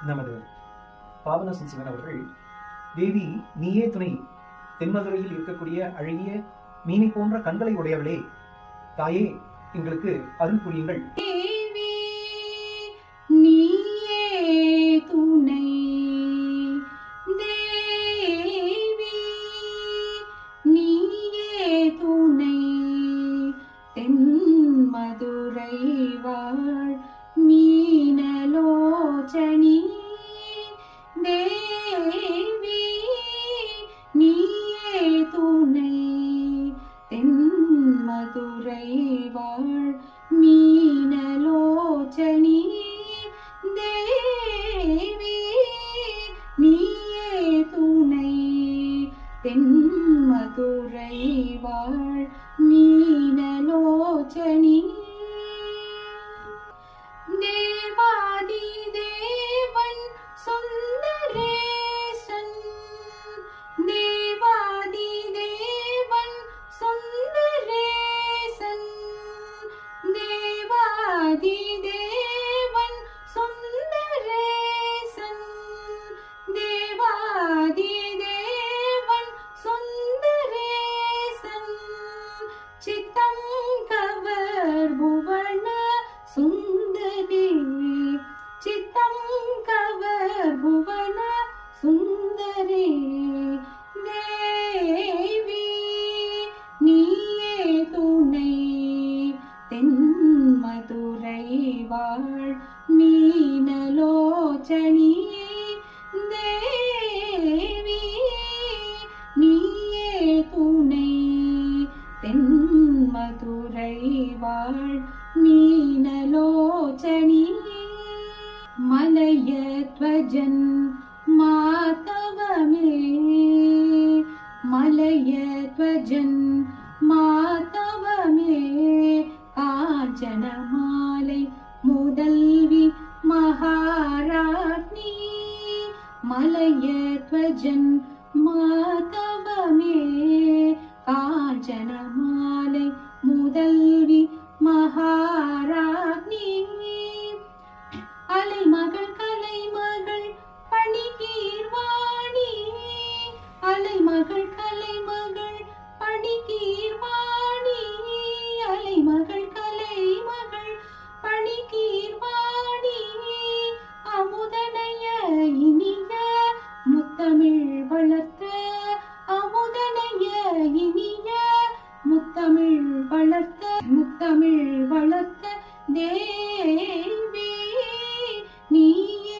நமது பாவனாசன் சிவன் அவர்கள், தேவி நீயே துணை, தென்மதுரையில் இருக்கக்கூடிய அழகிய மீனை போன்ற கண்களை உடையவளே, தாயே எங்களுக்கு அருள் புரியுங்கள். மதுரை வாழ் மீனலோச்சனி தேவி நீயே துணை, தென் மதுரை வாழ் மீனலோச்சனி தேவி நீயே துணை, தென் மதுரை வாழ் மீனலோச்சனி தேவாதி தேவன் சுந்தரேசன், தேவாதி தேவன் சுந்தரேசன், தேவாதி தேவன் சுந்தரேசன், தேவாதி தேவன் சுந்தரேசன், சித்தம் கவர் புவன சுந்தரே, சித்தம் கவர் புவன சுந்தரே தேவி நீயே துணை, தென் மதுரை வாழ் மீனலோச்சனி தேவி நீயே துணை, தென் மதுரை வாழ் மீனலோச்சனி மலயத்வஜன் மாதவமே, மலயத்வஜன் மாதவமே, காஞ்சன மாலை முதல்வி மகாராஜ்ஞி, மலயத்வஜன் மாதவமே, காஞ்சன மாலை முதல்வி மகாராஜ்ஞி, அலைமகள் கலைமகள் பணிகீர்வாணி, அலைமகள் கலைமகள் பணிகீர்வாணி, அலைமகள் கலைமகள் பணிகீர்வாணி, அமுதனைய இனிய முத்தமிழ் வளர்த்த